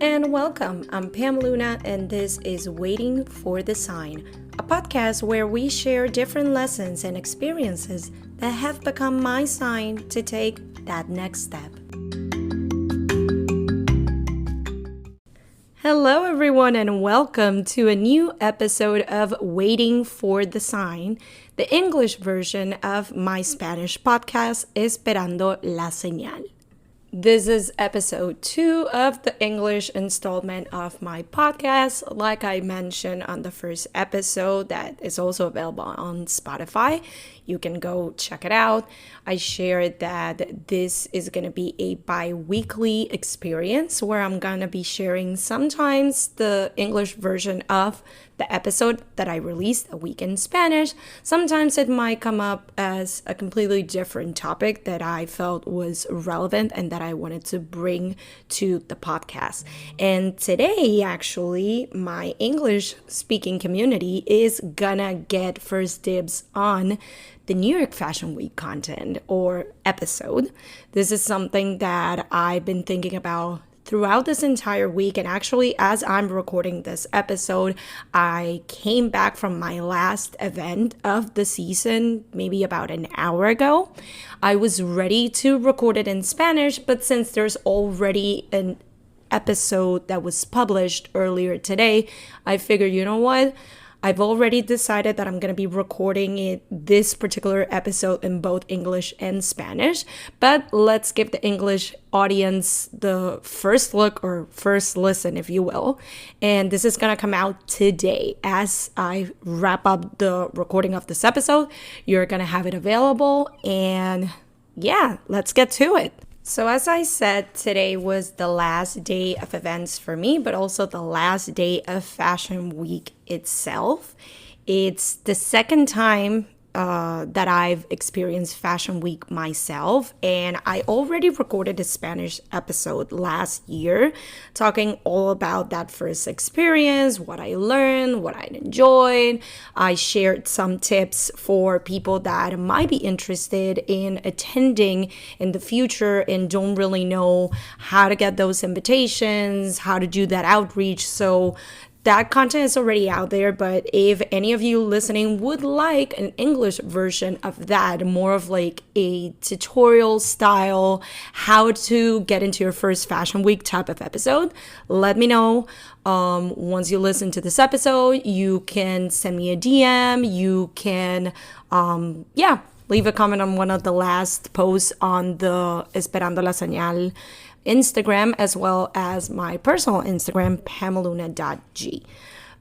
and welcome. I'm Pam Luna, and this is Waiting for the Sign, a podcast where we share different lessons and experiences that have become my sign to take that next step. Hello, everyone, and welcome to a new episode of Waiting for the Sign, the English version of my Spanish podcast, Esperando la Señal. This is episode 2 of the English installment of my podcast. Like I mentioned on the first episode, that is also available on Spotify. You can go check it out. I shared that this is going to be a bi-weekly experience where I'm going to be sharing sometimes the English version of the episode that I released a week in Spanish. Sometimes it might come up as a completely different topic that I felt was relevant and that I wanted to bring to the podcast. And today, actually, my English speaking community is gonna get first dibs on the New York Fashion Week content or episode. This is something that I've been thinking about throughout this entire week, and actually as I'm recording this episode, I came back from my last event of the season maybe about an hour ago. I was ready to record it in Spanish, but since there's already an episode that was published earlier today, I figured, you know what? I've already decided that I'm going to be recording this particular episode in both English and Spanish, but let's give the English audience the first look or first listen, if you will. And this is going to come out today. As I wrap up the recording of this episode, you're going to have it available. And yeah, let's get to it. So as I said, today was the last day of events for me, but also the last day of Fashion Week itself. It's the second time that I've experienced Fashion Week myself, and I already recorded a Spanish episode last year talking all about that first experience, what I learned, what I enjoyed. I shared some tips for people that might be interested in attending in the future and don't really know how to get those invitations, how to do that outreach. So that content is already out there, but if any of you listening would like an English version of that, more of like a tutorial style, how to get into your first Fashion Week type of episode, let me know. Once you listen to this episode, you can send me a DM. You can, leave a comment on one of the last posts on the Esperando la Señal Instagram, as well as my personal Instagram, pamaluna.g.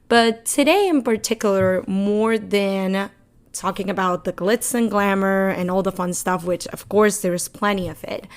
But today in particular, more than talking about the glitz and glamour and all the fun stuff, which of course there's plenty of it,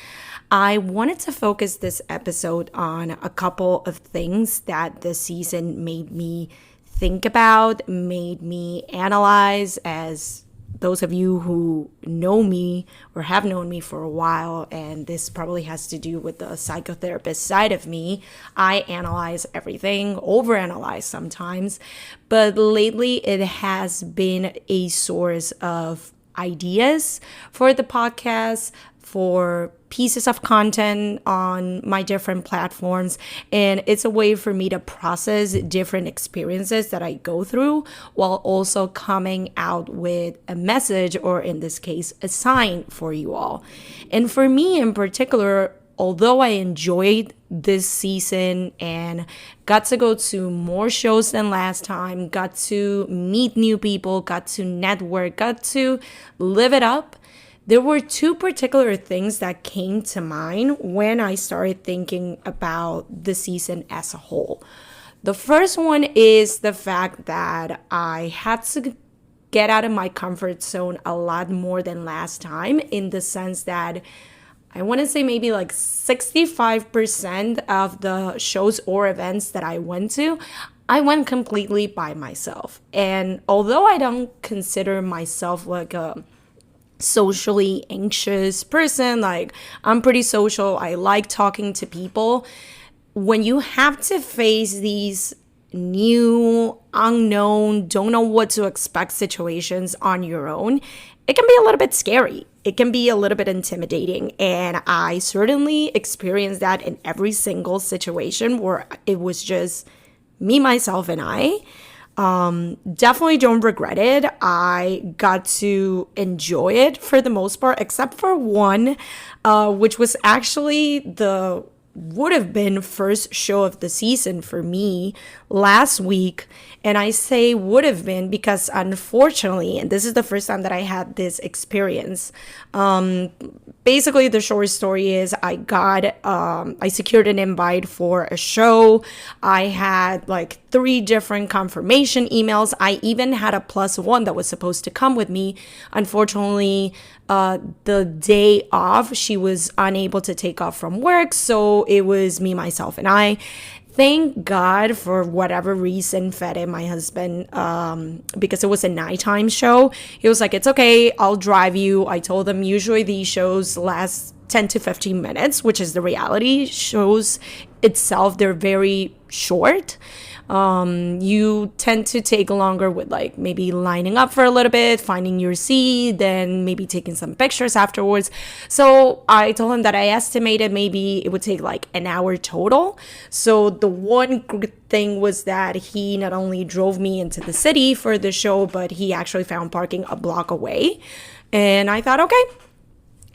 I wanted to focus this episode on a couple of things that this season made me think about, made me analyze. As those of you who know me or have known me for a while, and this probably has to do with the psychotherapist side of me, I analyze everything, overanalyze sometimes, but lately it has been a source of ideas for the podcast, for pieces of content on my different platforms, and it's a way for me to process different experiences that I go through while also coming out with a message, or in this case, a sign for you all. And for me in particular, although I enjoyed this season and got to go to more shows than last time, got to meet new people, got to network, got to live it up, there were two particular things that came to mind when I started thinking about the season as a whole. The first one is the fact that I had to get out of my comfort zone a lot more than last time, in the sense that I want to say maybe like 65% of the shows or events that I went to, I went completely by myself. And although I don't consider myself like a socially anxious person, like I'm pretty social, I like talking to people, when you have to face these new, unknown, don't know what to expect situations on your own, it can be a little bit scary. It can be a little bit intimidating. And I certainly experienced that in every single situation where it was just me, myself, and I. Definitely don't regret it. I got to enjoy it for the most part, except for one, which was actually the would have been first show of the season for me last week. And I say would have been because unfortunately, and this is the first time that I had this experience, basically the short story is I secured an invite for a show. I had like 3 different confirmation emails. I even had a +1 that was supposed to come with me. Unfortunately, the day off, she was unable to take off from work. So it was me, myself, and I. Thank God, for whatever reason, Fede, my husband, because it was a nighttime show, he was like, it's okay, I'll drive you. I told him usually these shows last 10 to 15 minutes, which is the reality. Shows itself, they're very short. You tend to take longer with like maybe lining up for a little bit, finding your seat, then maybe taking some pictures afterwards. So I told him that I estimated maybe it would take like an hour total. So the one good thing was that he not only drove me into the city for the show, but he actually found parking a block away. And I thought, okay,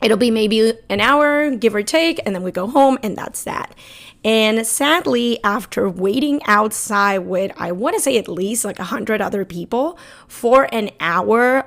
it'll be maybe an hour, give or take, and then we go home, and that's that. And sadly, after waiting outside with, I want to say at least like 100 other people for an hour,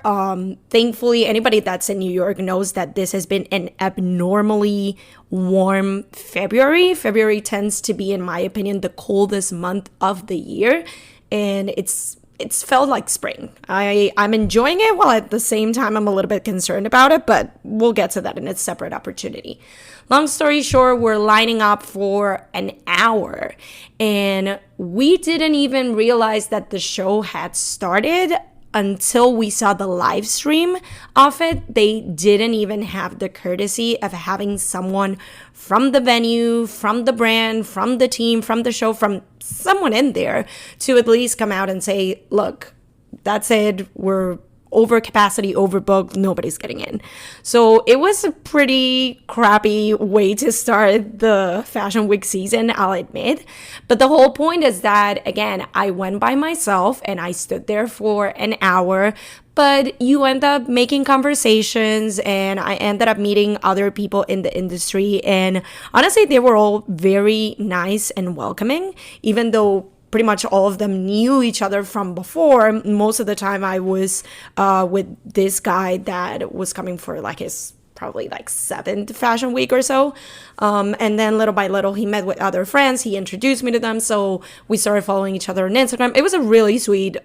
thankfully, anybody that's in New York knows that this has been an abnormally warm February. February tends to be, in my opinion, the coldest month of the year, and it's felt like spring. I'm enjoying it, while at the same time I'm a little bit concerned about it, but we'll get to that in a separate opportunity. Long story short, we're lining up for an hour, and we didn't even realize that the show had started until we saw the live stream of it. They didn't even have the courtesy of having someone from the venue, from the brand, from the team, from the show, from someone in there to at least come out and say, look, that's it, we're over capacity, overbooked, nobody's getting in. So it was a pretty crappy way to start the Fashion Week season, I'll admit. But the whole point is that, again, I went by myself and I stood there for an hour, but you end up making conversations, and I ended up meeting other people in the industry. And honestly, they were all very nice and welcoming, even though pretty much all of them knew each other from before. Most of the time I was with this guy that was coming for like his probably like 7th Fashion Week or so. And then little by little, he met with other friends. He introduced me to them. So we started following each other on Instagram. It was a really sweet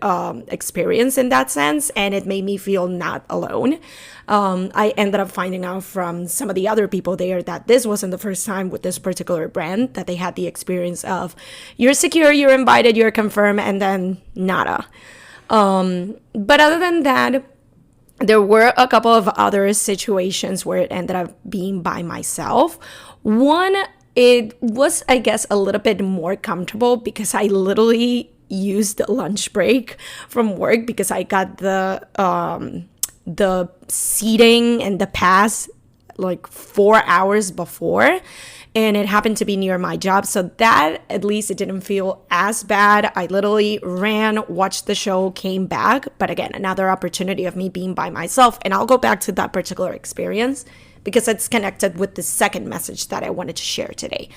experience in that sense. And it made me feel not alone. I ended up finding out from some of the other people there that this wasn't the first time with this particular brand that they had the experience of you're secure, you're invited, you're confirmed, and then nada. But other than that, there were a couple of other situations where it ended up being by myself. One, it was, I guess, a little bit more comfortable because I literally used the lunch break from work because I got the seating and the pass like 4 hours before, and it happened to be near my job, so that at least it didn't feel as bad. I literally ran, watched the show, came back. But again, another opportunity of me being by myself, and I'll go back to that particular experience because it's connected with the second message that I wanted to share today.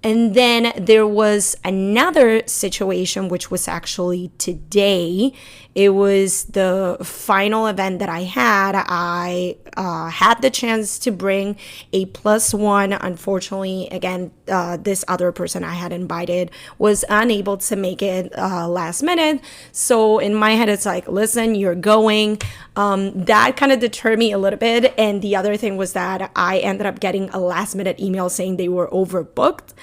And then there was another situation, which was actually today. It was the final event that I had. I had the chance to bring a +1. Unfortunately, again, this other person I had invited was unable to make it last minute. So in my head, it's like, listen, you're going. That kind of deterred me a little bit. And the other thing was that I ended up getting a last minute email saying they were overbooked.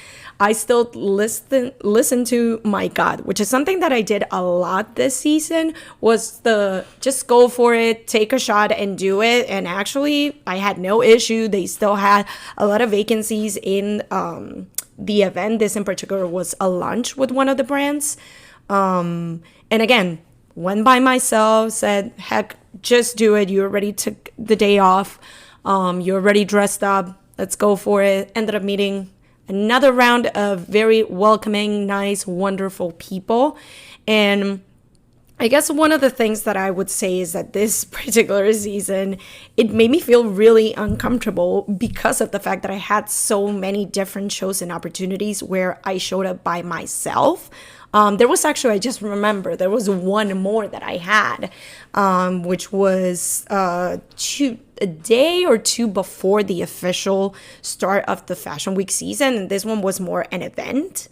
I still listen to my gut, which is something that I did a lot this season, was the just go for it, take a shot and do it. And actually, I had no issue. They still had a lot of vacancies in the event. This in particular was a lunch with one of the brands. And again, went by myself, said, heck, just do it. You already took the day off. You're already dressed up. Let's go for it. Ended up meeting another round of very welcoming, nice, wonderful people. And I guess one of the things that I would say is that this particular season, it made me feel really uncomfortable because of the fact that I had so many different shows and opportunities where I showed up by myself. There was actually, I just remember, there was one more that I had, which was a day or two before the official start of the Fashion Week season. And this one was more an event.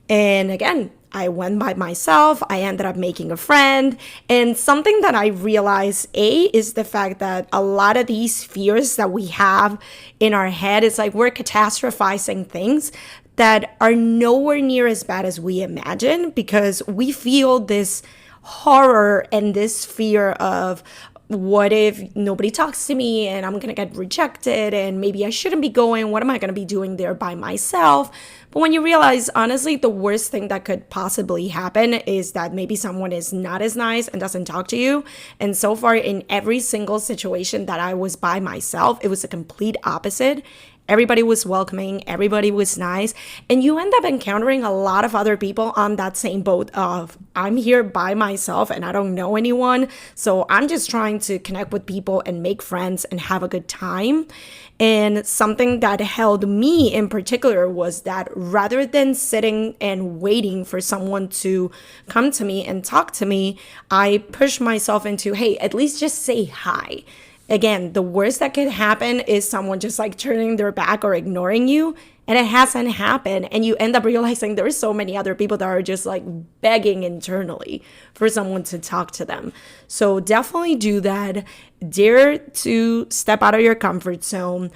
And again, I went by myself. I ended up making a friend. And something that I realized, is the fact that a lot of these fears that we have in our head, it's like we're catastrophizing things that are nowhere near as bad as we imagine, because we feel this horror and this fear of, what if nobody talks to me and I'm going to get rejected and maybe I shouldn't be going? What am I going to be doing there by myself? But when you realize, honestly, the worst thing that could possibly happen is that maybe someone is not as nice and doesn't talk to you. And so far, in every single situation that I was by myself, it was a complete opposite. Everybody was welcoming, everybody was nice, and you end up encountering a lot of other people on that same boat of, I'm here by myself and I don't know anyone, so I'm just trying to connect with people and make friends and have a good time. And something that held me in particular was that rather than sitting and waiting for someone to come to me and talk to me, I pushed myself into, hey, at least just say hi. Again, the worst that could happen is someone just like turning their back or ignoring you. And it hasn't happened. And you end up realizing there's so many other people that are just like begging internally for someone to talk to them. So definitely do that. Dare to step out of your comfort zone.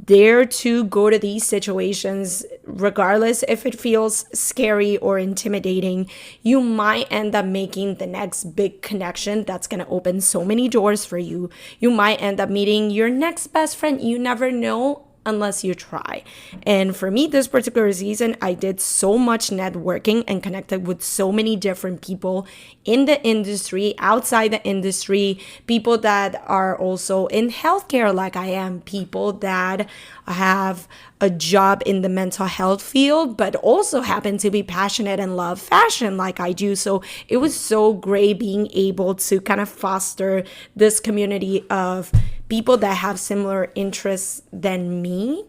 Dare to go to these situations, regardless if it feels scary or intimidating. You might end up making the next big connection that's going to open so many doors for you. You might end up meeting your next best friend. You never know unless you try. And for me, this particular season, I did so much networking and connected with so many different people in the industry, outside the industry, people that are also in healthcare like I am, people that have a job in the mental health field, but also happen to be passionate and love fashion like I do. So it was so great being able to kind of foster this community of people that have similar interests than me.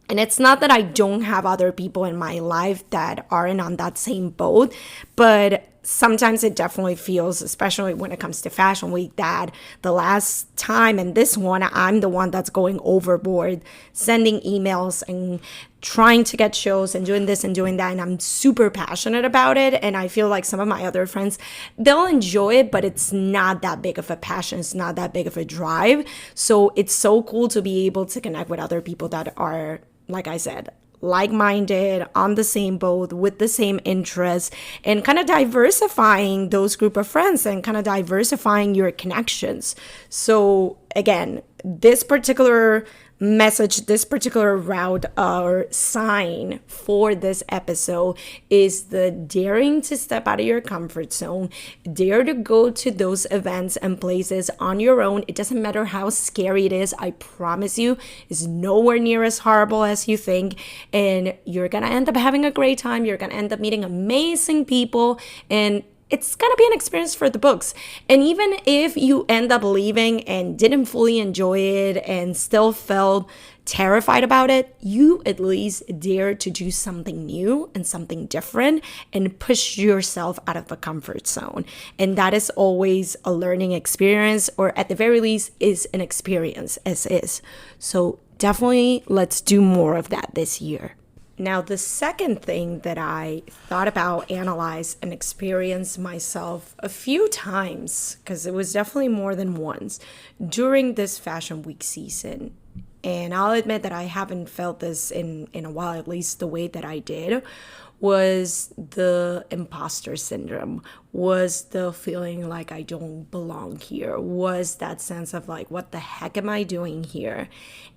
And it's not that I don't have other people in my life that aren't on that same boat, but sometimes it definitely feels, especially when it comes to Fashion Week, that the last time and this one, I'm the one that's going overboard, sending emails and trying to get shows and doing this and doing that. And I'm super passionate about it. And I feel like some of my other friends, they'll enjoy it, but it's not that big of a passion. It's not that big of a drive. So it's so cool to be able to connect with other people that are, like I said, like-minded, on the same boat, with the same interests, and kind of diversifying those group of friends and kind of diversifying your connections. So again, this particular message, this particular route or sign for this episode is the daring to step out of your comfort zone, dare to go to those events and places on your own. It doesn't matter how scary it is. I promise you, it's nowhere near as horrible as you think, and you're gonna end up having a great time. You're gonna end up meeting amazing people, and it's going to be an experience for the books. And even if you end up leaving and didn't fully enjoy it and still felt terrified about it, you at least dare to do something new and something different and push yourself out of the comfort zone. And that is always a learning experience, or at the very least is an experience as is. So definitely let's do more of that this year. Now, the second thing that I thought about, analyzed, and experienced myself a few times, because it was definitely more than once, during this Fashion Week season, and I'll admit that I haven't felt this in a while, at least the way that I did, was the imposter syndrome, was the feeling like I don't belong here, was that sense of like, what the heck am I doing here?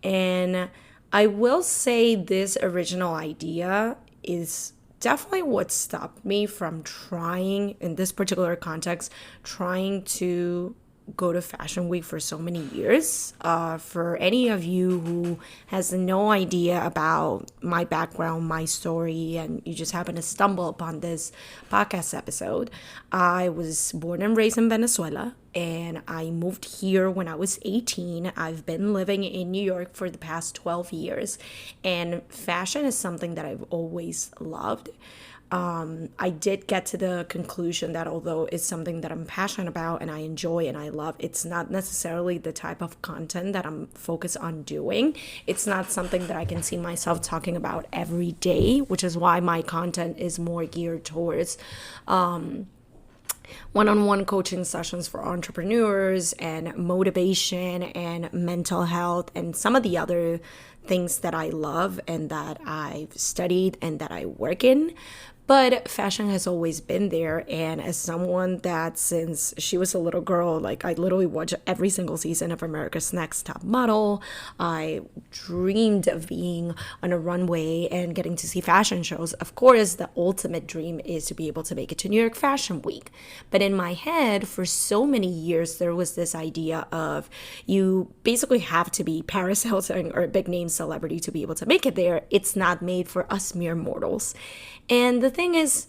And I will say this original idea is definitely what stopped me from trying, in this particular context, trying to go to Fashion Week for so many years. For any of you who has no idea about my background, my story, and you just happen to stumble upon this podcast episode, I was born and raised in Venezuela, and I moved here when I was 18. I've been living in New York for the past 12 years, and fashion is something that I've always loved. I did get to the conclusion that although it's something that I'm passionate about and I enjoy and I love, it's not necessarily the type of content that I'm focused on doing. It's not something that I can see myself talking about every day, which is why my content is more geared towards one-on-one coaching sessions for entrepreneurs and motivation and mental health and some of the other things that I love and that I've studied and that I work in. But fashion has always been there, and as someone that since she was a little girl, like I literally watched every single season of America's Next Top Model. I dreamed of being on a runway and getting to see fashion shows. Of course, the ultimate dream is to be able to make it to New York Fashion Week. But in my head, for so many years, there was this idea of you basically have to be Paris Hilton or a big name celebrity to be able to make it there. It's not made for us mere mortals. And the thing is,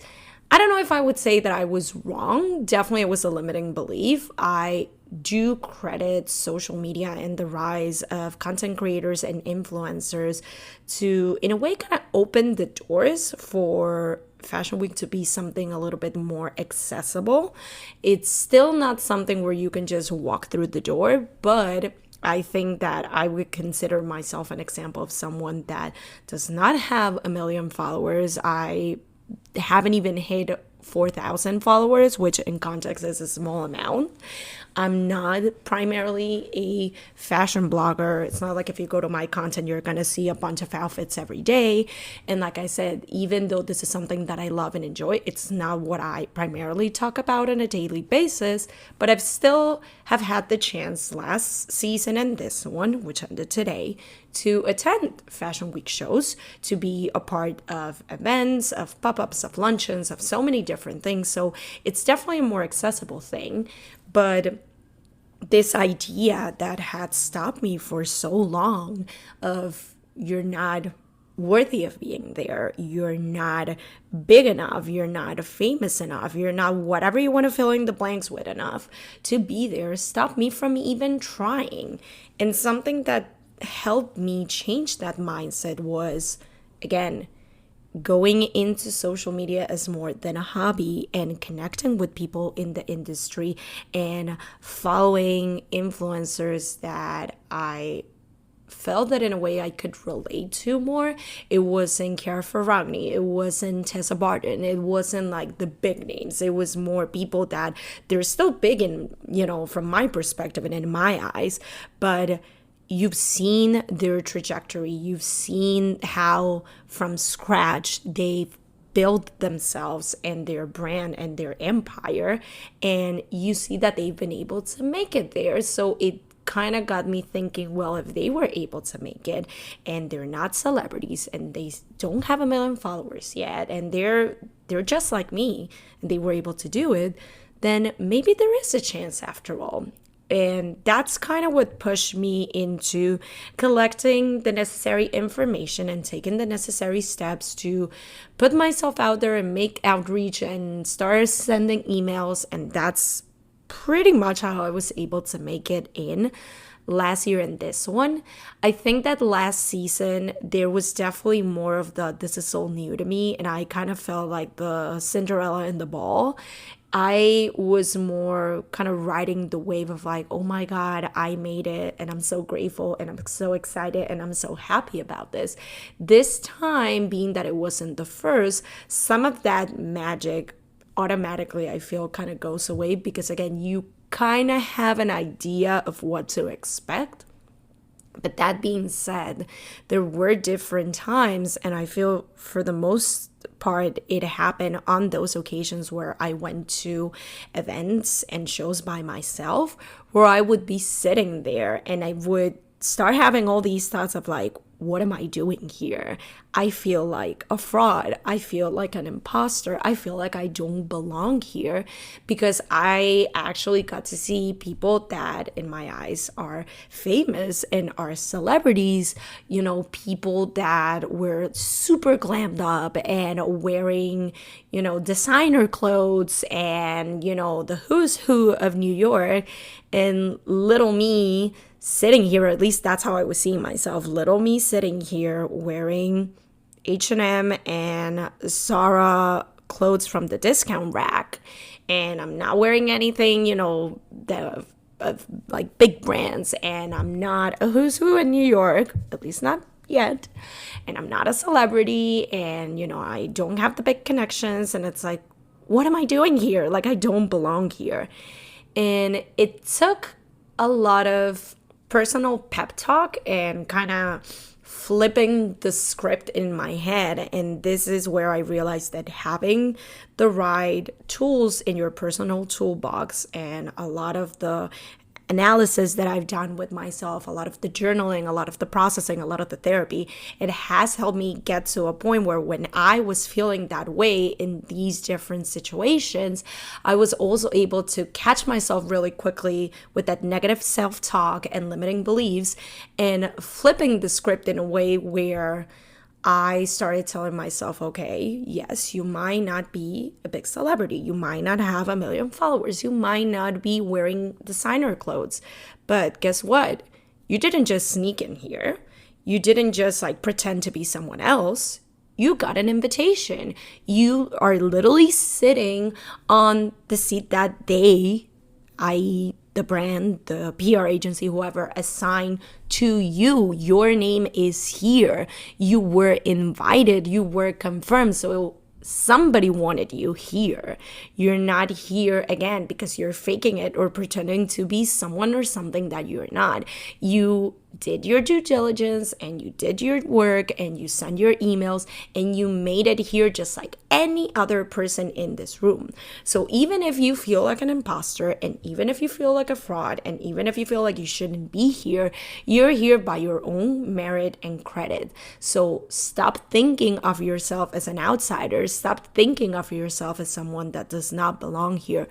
I don't know if I would say that I was wrong. Definitely it was a limiting belief. I do credit social media and the rise of content creators and influencers to, in a way, kind of open the doors for Fashion Week to be something a little bit more accessible. It's still not something where you can just walk through the door, but I think that I would consider myself an example of someone that does not have a million followers. I haven't even hit 4,000 followers, which in context is a small amount. I'm not primarily a fashion blogger. It's not like if you go to my content, you're going to see a bunch of outfits every day. And like I said, even though this is something that I love and enjoy, it's not what I primarily talk about on a daily basis. But I've still have had the chance last season and this one, which ended today, to attend Fashion Week shows, to be a part of events, of pop-ups, of luncheons, of so many different things. So it's definitely a more accessible thing. But this idea that had stopped me for so long of you're not worthy of being there, you're not big enough, you're not famous enough, you're not whatever you want to fill in the blanks with enough to be there, stopped me from even trying. And something that helped me change that mindset was, again, going into social media as more than a hobby and connecting with people in the industry and following influencers that I felt that in a way I could relate to more. It wasn't Chiara Ferragni, it wasn't Tessa Barton, it wasn't like the big names. It was more people that they're still big in, from my perspective and in my eyes, but you've seen their trajectory. You've seen how from scratch they've built themselves and their brand and their empire. And you see that they've been able to make it there. So it kind of got me thinking, well, if they were able to make it and they're not celebrities and they don't have a million followers yet and they're just like me and they were able to do it, then maybe there is a chance after all. And that's kind of what pushed me into collecting the necessary information and taking the necessary steps to put myself out there and make outreach and start sending emails. And that's pretty much how I was able to make it in last year and this one. I think that last season, there was definitely more of this is so new to me. And I kind of felt like the Cinderella in the ball. I was more kind of riding the wave of like, oh my God, I made it and I'm so grateful and I'm so excited and I'm so happy about this. This time, being that it wasn't the first, some of that magic automatically I feel kind of goes away because again, you kind of have an idea of what to expect. But that being said, there were different times, and I feel for the most part, it happened on those occasions where I went to events and shows by myself, where I would be sitting there and I would start having all these thoughts of like, what am I doing here? I feel like a fraud. I feel like an imposter. I feel like I don't belong here, because I actually got to see people that in my eyes are famous and are celebrities, people that were super glammed up and wearing, designer clothes and, the who's who of New York, and little me sitting here, at least that's how I was seeing myself, little me sitting here wearing H&M and Zara clothes from the discount rack, and I'm not wearing anything, of like big brands, and I'm not a who's who in New York, at least not yet, and I'm not a celebrity, and I don't have the big connections, and it's like, what am I doing here? Like, I don't belong here. And it took a lot of personal pep talk and kind of flipping the script in my head. And this is where I realized that having the right tools in your personal toolbox, and a lot of the analysis that I've done with myself, a lot of the journaling, a lot of the processing, a lot of the therapy, it has helped me get to a point where when I was feeling that way in these different situations, I was also able to catch myself really quickly with that negative self-talk and limiting beliefs, and flipping the script in a way where I started telling myself, okay, yes, you might not be a big celebrity. You might not have 1 million followers. You might not be wearing designer clothes. But guess what? You didn't just sneak in here. You didn't just pretend to be someone else. You got an invitation. You are literally sitting on the seat that they, i.e., the brand, the PR agency, whoever, assigned to you. Your name is here. You were invited. You were confirmed. So somebody wanted you here. You're not here again because you're faking it or pretending to be someone or something that you're not. You did your due diligence and you did your work and you sent your emails and you made it here just like any other person in this room. So even if you feel like an imposter, and even if you feel like a fraud, and even if you feel like you shouldn't be here, you're here by your own merit and credit. So stop thinking of yourself as an outsider. Stop thinking of yourself as someone that does not belong here.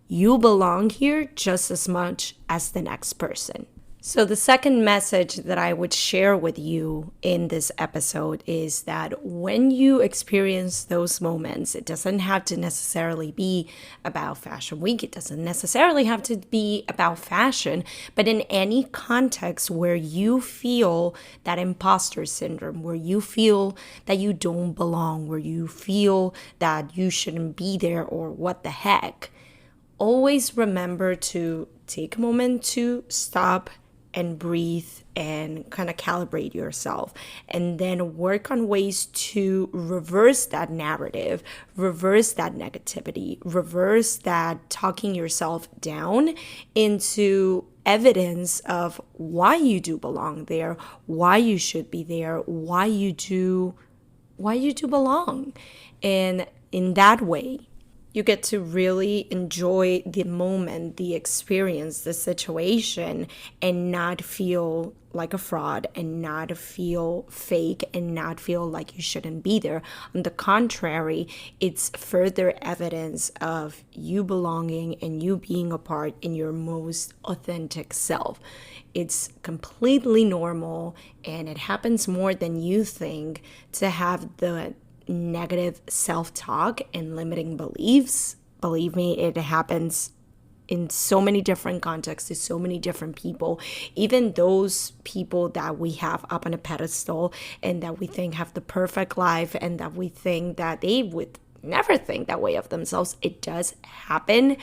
You belong here just as much as the next person. So the second message that I would share with you in this episode is that when you experience those moments, it doesn't have to necessarily be about Fashion Week. It doesn't necessarily have to be about fashion, but in any context where you feel that imposter syndrome, where you feel that you don't belong, where you feel that you shouldn't be there or what the heck, always remember to take a moment to stop and breathe and kind of calibrate yourself, and then work on ways to reverse that narrative, reverse that negativity, reverse that talking yourself down into evidence of why you do belong there, why you should be there, why you do belong. And in that way, you get to really enjoy the moment, the experience, the situation, and not feel like a fraud, and not feel fake, and not feel like you shouldn't be there. On the contrary, it's further evidence of you belonging and you being a part in your most authentic self. It's completely normal, and it happens more than you think to have the negative self-talk and limiting beliefs. Believe me, it happens in so many different contexts to so many different people, even those people that we have up on a pedestal and that we think have the perfect life and that we think that they would never think that way of themselves. It does happen.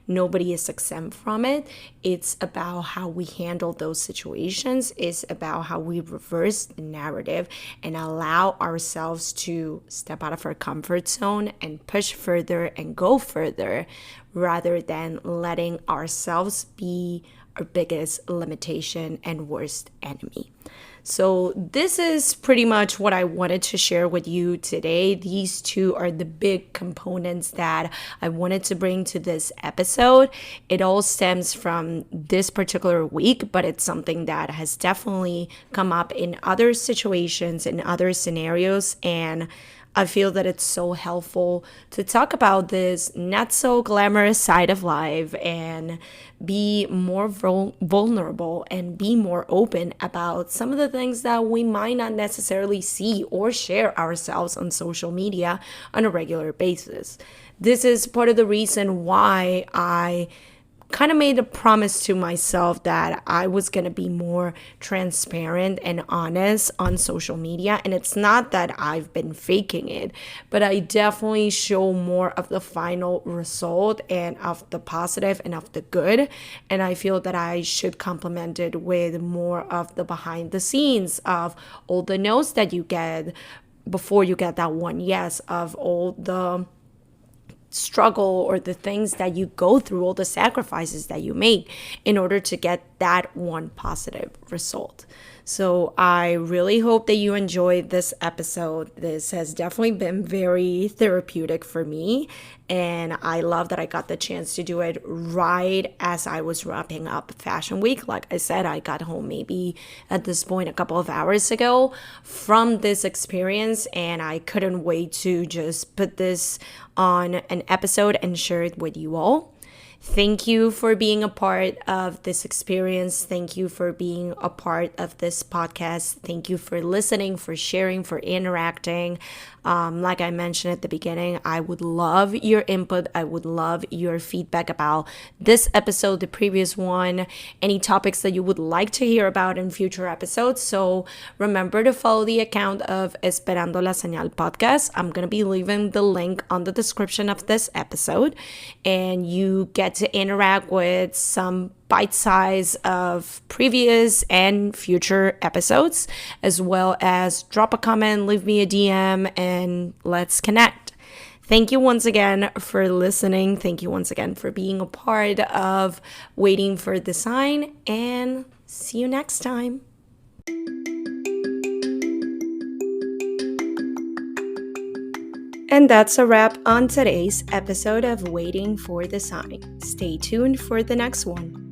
Nobody is exempt from it. It's about how we handle those situations. It's about how we reverse the narrative and allow ourselves to step out of our comfort zone and push further and go further, rather than letting ourselves be our biggest limitation and worst enemy. So this is pretty much what I wanted to share with you today. These two are the big components that I wanted to bring to this episode. It all stems from this particular week, but it's something that has definitely come up in other situations, in other scenarios, and I feel that it's so helpful to talk about this not so glamorous side of life and be more vulnerable and be more open about some of the things that we might not necessarily see or share ourselves on social media on a regular basis. This is part of the reason why I kind of made a promise to myself that I was going to be more transparent and honest on social media. And it's not that I've been faking it, but I definitely show more of the final result and of the positive and of the good. And I feel that I should complement it with more of the behind the scenes of all the no's that you get before you get that one yes, of all the struggle or the things that you go through, all the sacrifices that you make in order to get that one positive result. So I really hope that you enjoyed this episode. This has definitely been very therapeutic for me, and I love that I got the chance to do it right as I was wrapping up Fashion Week. Like I said, I got home maybe at this point a couple of hours ago from this experience, and I couldn't wait to just put this on an episode and share it with you all. Thank you for being a part of this experience. Thank you for being a part of this podcast. Thank you for listening, for sharing, for interacting. Like I mentioned at the beginning, I would love your input. I would love your feedback about this episode, the previous one, any topics that you would like to hear about in future episodes. So remember to follow the account of Esperando la Señal podcast. I'm going to be leaving the link on the description of this episode, and you get to interact with some bite size of previous and future episodes, as well as drop a comment, leave me a DM, and let's connect. Thank you once again for listening. Thank you once again for being a part of Waiting for the Sign, and see you next time. And that's a wrap on today's episode of Waiting for the Sign. Stay tuned for the next one.